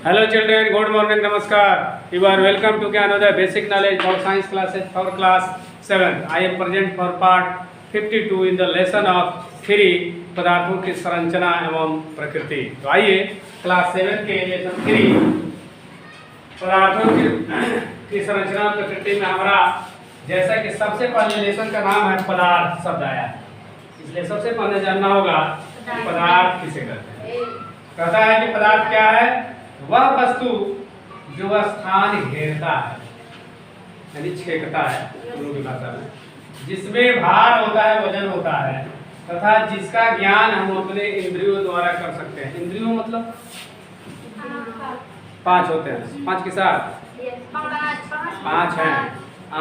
Hello children, good morning, namaskar. You are welcome to another basic knowledge for science classes for class 7. I am present for part 52 in the lesson of 3 पदार्थों की संरचना एवं प्रकृति। तो आइए class 7 के lesson 3 पदार्थों की संरचना प्रकृति में हमारा जैसा कि सबसे पहले लेसन का नाम है पदार्थ शब्द आया, इसलिए सबसे पहले जानना होगा कि पदार्थ किसे कहते हैं। कहता है कि पदार्थ क्या है? वह वस्तु जो स्थान घेरता है यानी छेकता है दोनों की भाषा में, जिसमें भार होता है, वजन होता है तथा जिसका ज्ञान हम अपने इंद्रियों द्वारा कर सकते हैं। इंद्रियों मतलब 5 होते हैं, 5 के साथ 5 हैं,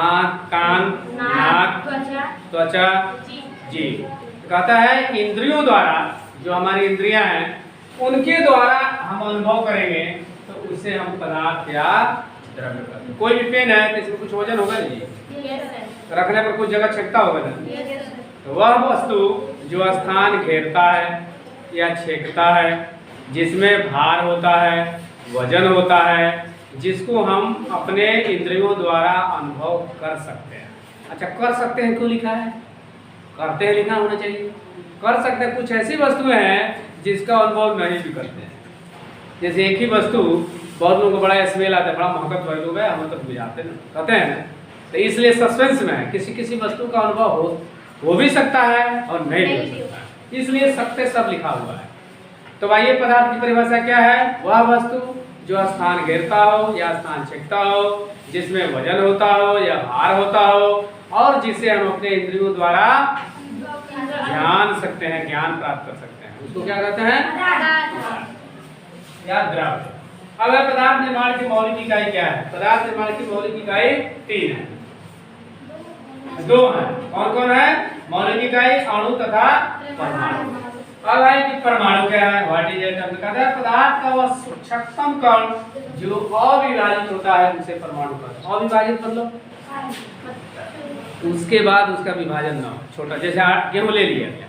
आँख, कान, नाक, त्वचा, जीभ। कहता है इंद्रियों द्वारा, जो हमारी इंद्रियां हैं उनके द्वारा हम अनुभव करेंगे तो उसे हम पदार्थ या द्रव्य कहते हैं। कोई भी पेन है तो इसमें कुछ वजन होगा नहीं, रखने पर कुछ जगह छेकता होगा ना। तो वह वस्तु जो स्थान घेरता है या छेकता है, जिसमें भार होता है, वजन होता है, जिसको हम अपने इंद्रियों द्वारा अनुभव कर सकते हैं। अच्छा, कर सकते हैं क्यों लिखा है? करते हैं लिखा होना चाहिए। कर सकते हैं, कुछ ऐसी वस्तुएं हैं जिसका अनुभव नहीं भी करते हैं। जैसे एक ही वस्तु बहुत लोगों को बड़ा स्मेल आता है, बड़ा महकत वाले लोग हैं, हम तो बुझाते हैं कहते हैं ना। तो इसलिए सस्पेंस में है, किसी किसी वस्तु का अनुभव हो भी सकता है और नहीं भी हो सकता है, इसलिए सकते सब लिखा हुआ है। तो आइए पदार्थ की परिभाषा क्या है? वह वस्तु जो स्थान घेरता हो या स्थान छेकता हो, जिसमें वजन होता हो या भार होता हो, और जिसे हम अपने इंद्रियों द्वारा जान सकते हैं, ज्ञान प्राप्त कर सकते हैं, उसको क्या कहते हैं? या द्रव्य। अब पदार्थ निर्माण की मौलिक इकाई क्या है? पदार्थ निर्माण की मौलिक इकाई 3 है, 2 है। कौन कौन है मौलिक इकाई? अणु तथा परमाणु। अब है कि परमाणु क्या है? What is it? कहते हैं पदार्थ का वह सूक्ष्मतम कण जो अविभाजित होता है उसे परमाणु कहते हैं। अविभाजित मतलब उसके बाद उसका विभाजन ना हो, छोटा। जैसे गेहूं ले लिया गया,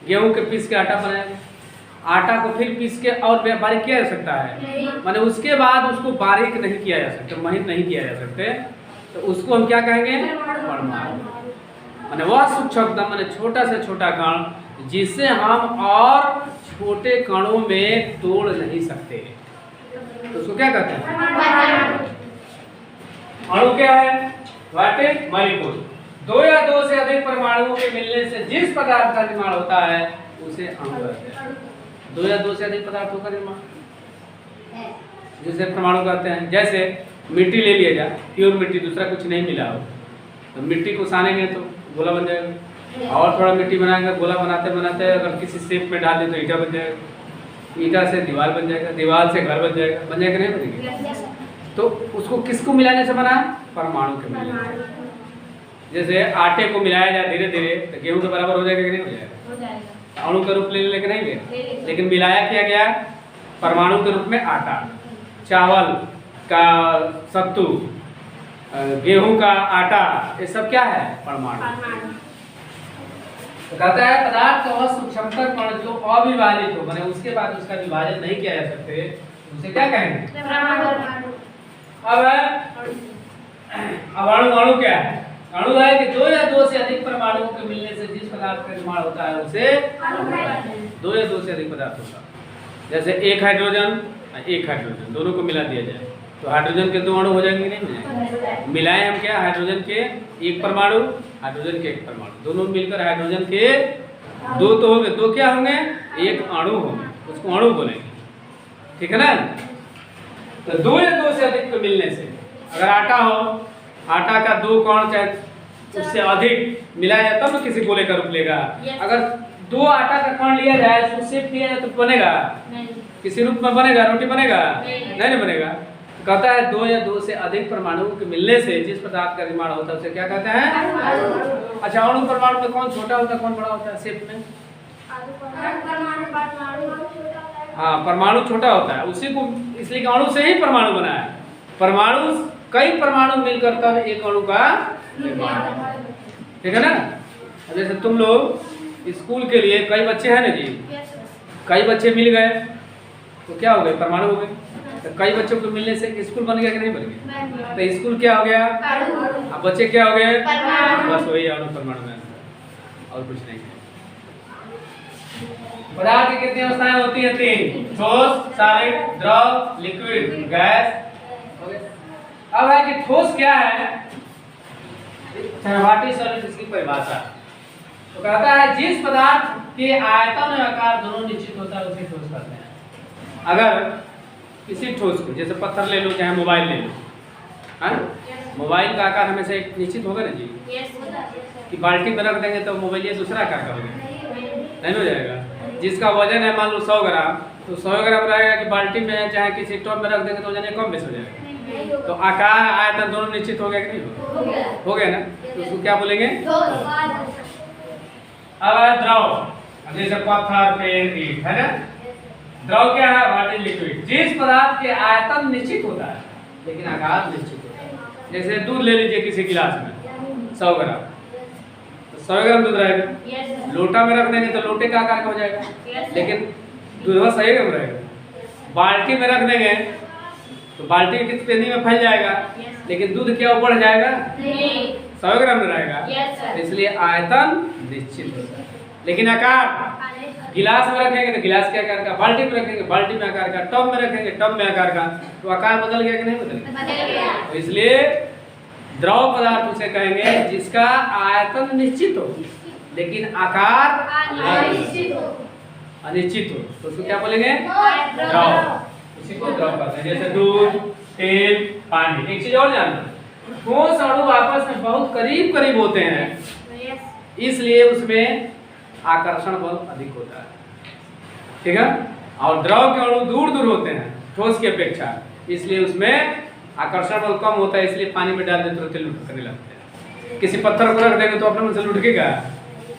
गेहूं के पीस के आटा बनाया, आटा को फिर पीस के और बारीक किया जा सकता है, माने उसके बाद उसको बारीक नहीं किया जा सकता, महीन नहीं किया जा सकते, तो उसको हम क्या कहेंगे? परमाणु। माने वह सूक्ष्मतम माने छोटा से छोटा कण जिसे हम और छोटे कणों में तोड़ नहीं सकते, तो उसको क्या कहते हैं? अणु क्या है? What is molecule? 2 या 2 से अधिक परमाणुओं के मिलने से जिस पदार्थ का निर्माण होता है उसे अणु कहते हैं। 2 या 2 से अधिक पदार्थों का निर्माण जिसे परमाणु कहते हैं। जैसे मिट्टी ले लिया जाए, प्योर मिट्टी, दूसरा कुछ नहीं मिला हो, तो मिट्टी को सानेंगे तो गोला बन जाएगा, और थोड़ा मिट्टी बनाएंगे, गोला बनाते बनाते अगर किसी शेप में डाल दें तो ईटा बन जाएगा, ईटा से दीवार बन जाएगा, दीवार से घर बन जाएगा, बन जाएगा नहीं बनेगा? तो उसको किसको मिलाने से बना? परमाणु के मिलाने। जैसे आटे को मिलाया जाए धीरे धीरे तो गेहूं के बराबर हो जाएगा कि नहीं हो जाएगा? अणु का रूप ले लेके नहीं ले, लेकिन मिलाया किया गया परमाणु के रूप में आटा, चावल का सत्तू, गेहूं का आटा, ये सब क्या है? परमाणु। तो कहता है पदार्थ का वह सूक्ष्मतम कण जो अविभाजित हो, माने उसके बाद उसका विभाजन नहीं किया जा सकते, उसे क्या कहेंगे? परमाणु। अब अणु क्या है? अणु है कि 2 या 2 से अधिक परमाणुओं के मिलने से जिस पदार्थ का निर्माण होता है उसे 2 या 2 से अधिक पदार्थ होता है। जैसे एक हाइड्रोजन, एक हाइड्रोजन, दोनों को मिला दिया जाए तो हाइड्रोजन के 2 अणु हो जाएंगे नहीं? मिलाए हम क्या? हाइड्रोजन के 1 परमाणु, हाइड्रोजन के 1 परमाणु, दोनों मिलकर हाइड्रोजन के 2 तो होंगे, 2 क्या होंगे? 1 अणु होंगे, उसको अणु बोलेंगे, ठीक है ना? तो 2 या 2 से अधिक को मिलने से, अगर आटा हो, आटा का 2 कण चाहे उससे अधिक मिलाया जाए तब तो किसी गोले का रूप लेगा। अगर 2 आटा का कण लिया जाए, उसको शेप दिया जाए तो बनेगा? किसी रूप में बनेगा? रोटी बनेगा? नहीं बनेगा। कहता है 2 या 2 से अधिक परमाणुओं के मिलने से जिस पदार्थ का निर्माण होता है उसे क्या कहते हैं? अच्छा, अणु परमाणु में कौन छोटा होता है, कौन बड़ा होता है शेप में? हाँ, परमाणु छोटा होता है, उसी को इसलिए अणु से ही परमाणु बना है। परमाणु, कई परमाणु मिलकर तब एक अणु का निर्माण, ठीक है ना? जैसे तुम लोग स्कूल के लिए कई बच्चे हैं ना जी, कई बच्चे मिल गए तो क्या हो गए? परमाणु हो गए। तो कई बच्चों को मिलने से स्कूल बन गया कि नहीं बन गया? तो स्कूल क्या हो गया? अब बच्चे क्या हो गए? बस वही अणु परमाणु में और कुछ नहीं है। पदार्थ की कितनी अवस्थाएं होती हैं? 3, ठोस, सॉलिड, द्रव, लिक्विड, गैस। अब है कि ठोस क्या है? व्हाट इज सॉलिड, इसकी परिभाषा तो कहता है जिस पदार्थ के आयतन और आकार दोनों निश्चित होता है उसे ठोस कहते हैं। अगर किसी ठोस को, जैसे पत्थर ले लो चाहे मोबाइल ले लो, है मोबाइल का आकार हमेशा एक निश्चित होगा ना जी? कि बाल्टी में रख देंगे तो मोबाइल ये दूसरा आकार का होगा, नहीं हो जाएगा। जिसका वजन है मान लो 100 ग्राम, तो 100 ग्राम रहेगा कि बाल्टी में चाहे किसी टॉप में रख देंगे तो वजन कम बेस हो जाएगा। तो आकार आयतन दोनों निश्चित हो गया कि नहीं? हो गया ना, तो उसको क्या बोलेंगे? अब द्रव, जैसे पत्थर, पेड़, ईंट, है ना। द्रव क्या है? What is liquid? जिस पदार्थ के आयतन निश्चित होता है लेकिन आकार निश्चित होता है। जैसे दूध ले लीजिए किसी गिलास में 100 ग्राम, तो 100 ग्राम दूध रहेगा। लोटा में रख देंगे तो लोटे का आकार का हो जाएगा, लेकिन दूध सही ग्राम रहेगा। बाल्टी में रख देंगे तो बाल्टी किस पेनी में फैल जाएगा, लेकिन दूध क्या बढ़ जाएगा? 100 ग्राम में रहेगा। इसलिए आयतन निश्चित होता है लेकिन आकार, गिलास में रखेंगे तो गिलास के आकार का, बाल्टी में रखेंगे बाल्टी में आकार का, टब में रखेंगे टब में आकार का, तो आकार बदल गया कि नहीं बदल गया? तो इसलिए द्रव पदार्थ उसे कहेंगे जिसका आयतन निश्चित हो लेकिन आकार अनिश्चित हो, तो उसको क्या बोलेंगे? द्रव। उसी को द्रव कहते हैं। जैसे दूध, तेल, पानी। एक चीज और जानना, ठोस अणु आपस में बहुत करीब करीब होते हैं, इसलिए उसमें आकर्षण बल अधिक होता है, ठीक है। और द्रव के अणु दूर दूर होते हैं ठोस की अपेक्षा, इसलिए उसमें आकर्षण बल कम होता है, इसलिए पानी में डाल देते तुरंत लुढ़कने लगते हैं। किसी पत्थर को रख देंगे तो अपने मन से लुढ़केगा,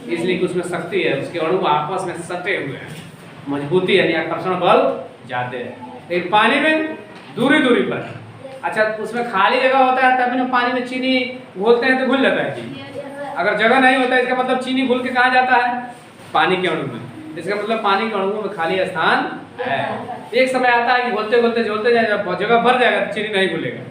इसलिए कि उसमें शक्ति है, उसके अणु आपस में सटे हुए हैं, मजबूती यानी आकर्षण बल ज्यादा है। एक पानी में दूरी दूरी पर, अच्छा उसमें खाली जगह होता है तभी ना पानी में चीनी घोलते हैं तो घुल जाता है चीनी। अगर जगह नहीं होता है इसका मतलब चीनी घुल के कहाँ जाता है? पानी के अणु में। इसका मतलब पानी के अणुओं में खाली स्थान है। एक समय आता है कि घोलते घोलते झोलते जाएगा, जगह भर जाएगा तो चीनी नहीं घुलेगा,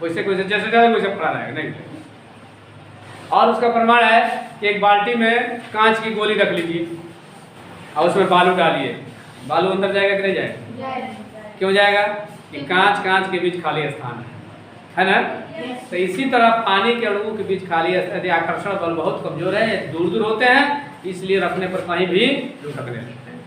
वैसे वैसे जैसे जाएगा वैसे पड़ा रहेगा, नहीं घुलेगा। और उसका प्रमाण है कि एक बाल्टी में कांच की गोली रख लीजिए और उसमें बालू डालिए, बालू अंदर जाएगा कि नहीं जाएगा? क्यों जाएगा? कि कांच के बीच खाली स्थान है ना। तो इसी तरह पानी के अणुओं के बीच खाली यदि आकर्षण बल बहुत कमजोर है, दूर दूर होते हैं, इसलिए रखने पर कहीं भी लुढ़कने लगते हैं।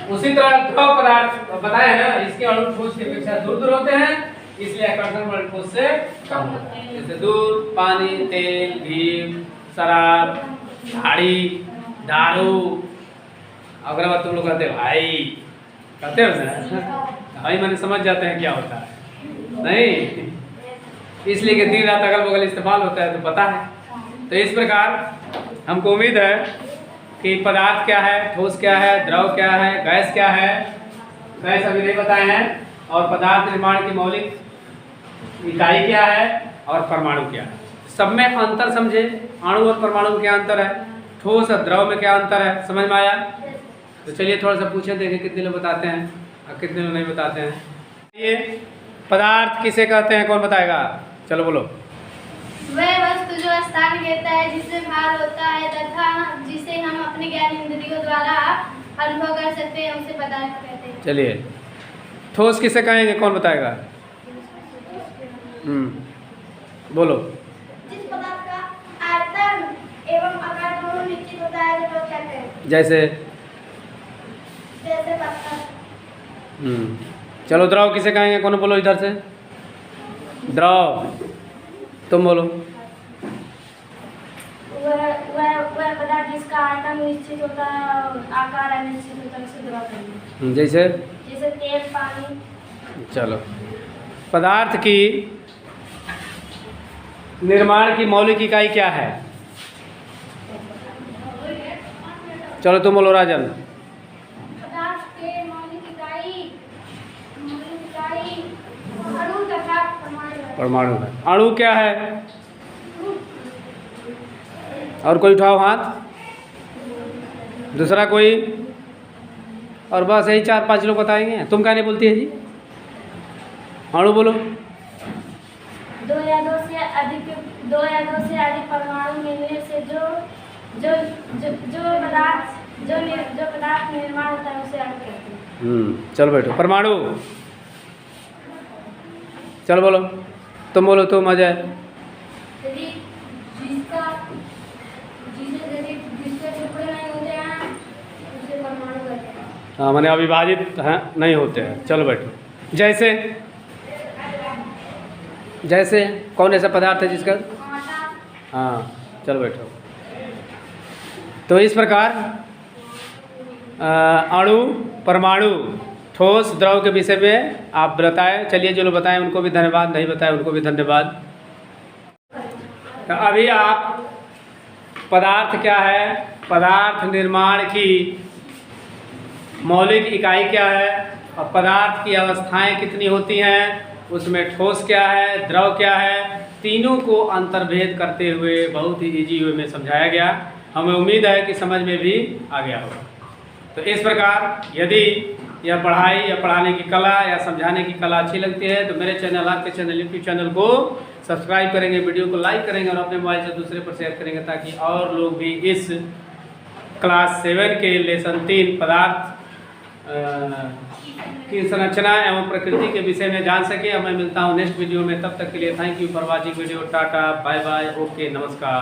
उसी तरह द्रव पदार्थ बताया है ना, इसके अणु ठोस की अपेक्षा दूर दूर होते हैं, इसलिए आकर्षण बल ठोस से कम होता है। जैसे दूध, पानी, तेल, घी, शराब, झाड़ी, दारू। अगर बात तुम लोग कहते हो भाई, कहते हो ना भाई, मैंने समझ जाते हैं क्या होता है, नहीं इसलिए कि दिन रात अगल बगल इस्तेमाल होता है तो पता है। तो इस प्रकार हमको उम्मीद है कि पदार्थ क्या है, ठोस क्या है, द्रव क्या है, गैस क्या है, गैस अभी नहीं बताए हैं, और पदार्थ निर्माण की मौलिक इकाई क्या है और परमाणु क्या है। सब में अंतर समझे, अणु और परमाणु में क्या अंतर है, ठोस और द्रव में क्या अंतर है, समझ में आया? तो चलिए थोड़ा सा पूछे देखें कितने लोग बताते हैं और कितने लोग नहीं बताते हैं। ये पदार्थ किसे कहते हैं, कौन बताएगा? चलो बोलो। वह वस्तु जो स्थान लेता है, जिससे भार होता है तथा जिसे हम अपने ज्ञान इंद्रियों द्वारा अनुभव कर सकते हैं, उसे पदार्थ कहते हैं। चलिए ठोस किसे कहेंगे, कौन बताएगा? बोलो। जिस पदार्थ का आयतन एवं आकार दोनों निश्चित होता है तो कहते हैं। जैसे पत्थर। चलो द्रव किसे कहेंगे, कौन बोलो इधर से? द्रव, तुम बोलो। वह पदार्थ जिसका आयतन निश्चित होता है और आकार अनिश्चित होता है, उसे द्रव कहेंगे। जैसे तेल, पानी। चलो पदार्थ की निर्माण की मौलिक इकाई क्या है? चलो तुम बोलो राजन। पदार्थ के मौलिक इकाई अणु तथा परमाणु है। अणु क्या है? और कोई उठाओ हाथ, दूसरा कोई? और बस यही 4-5 लोग बताएंगे। तुम क्या नहीं बोलती है जी? अणु बोलो। 2 या 2 से अधिक परमाणु मिलने से जो पदार्थ निर्माण होता है उसे अणु कहते हैं। चलो बैठो। परमाणु, चलो बोलो। तुम बोलो, तुम अजय। जिसके टुकड़े नहीं होते हैं उसे परमाणु कहते हैं। हाँ, माने अविभाजित हैं, नहीं होते हैं। चलो बैठो। जैसे कौन ऐसा पदार्थ है जिसका? हाँ, चलो बैठो। तो इस प्रकार अणु, परमाणु, ठोस, द्रव के विषय में आप बताएं। चलिए, जो लोग बताएं उनको भी धन्यवाद, नहीं बताएं उनको भी धन्यवाद। तो अभी आप पदार्थ क्या है, पदार्थ निर्माण की मौलिक इकाई क्या है और पदार्थ की अवस्थाएं कितनी होती हैं, उसमें ठोस क्या है, द्रव क्या है, तीनों को अंतर्भेद करते हुए बहुत ही इजी वे में समझाया गया। हमें उम्मीद है कि समझ में भी आ गया होगा। तो इस प्रकार यदि यह पढ़ाई या पढ़ाने की कला या समझाने की कला अच्छी लगती है तो मेरे चैनल, आपके चैनल, यूट्यूब चैनल को सब्सक्राइब करेंगे, वीडियो को लाइक करेंगे और अपने मोबाइल से दूसरे पर शेयर करेंगे ताकि और लोग भी इस क्लास 7 के लेसन 3 पदार्थ की संरचना एवं प्रकृति के विषय में जान सके। अब मैं मिलता हूँ नेक्स्ट वीडियो में। तब तक के लिए thank you for watching video. टाटा, बाय बाय, ओके, नमस्कार।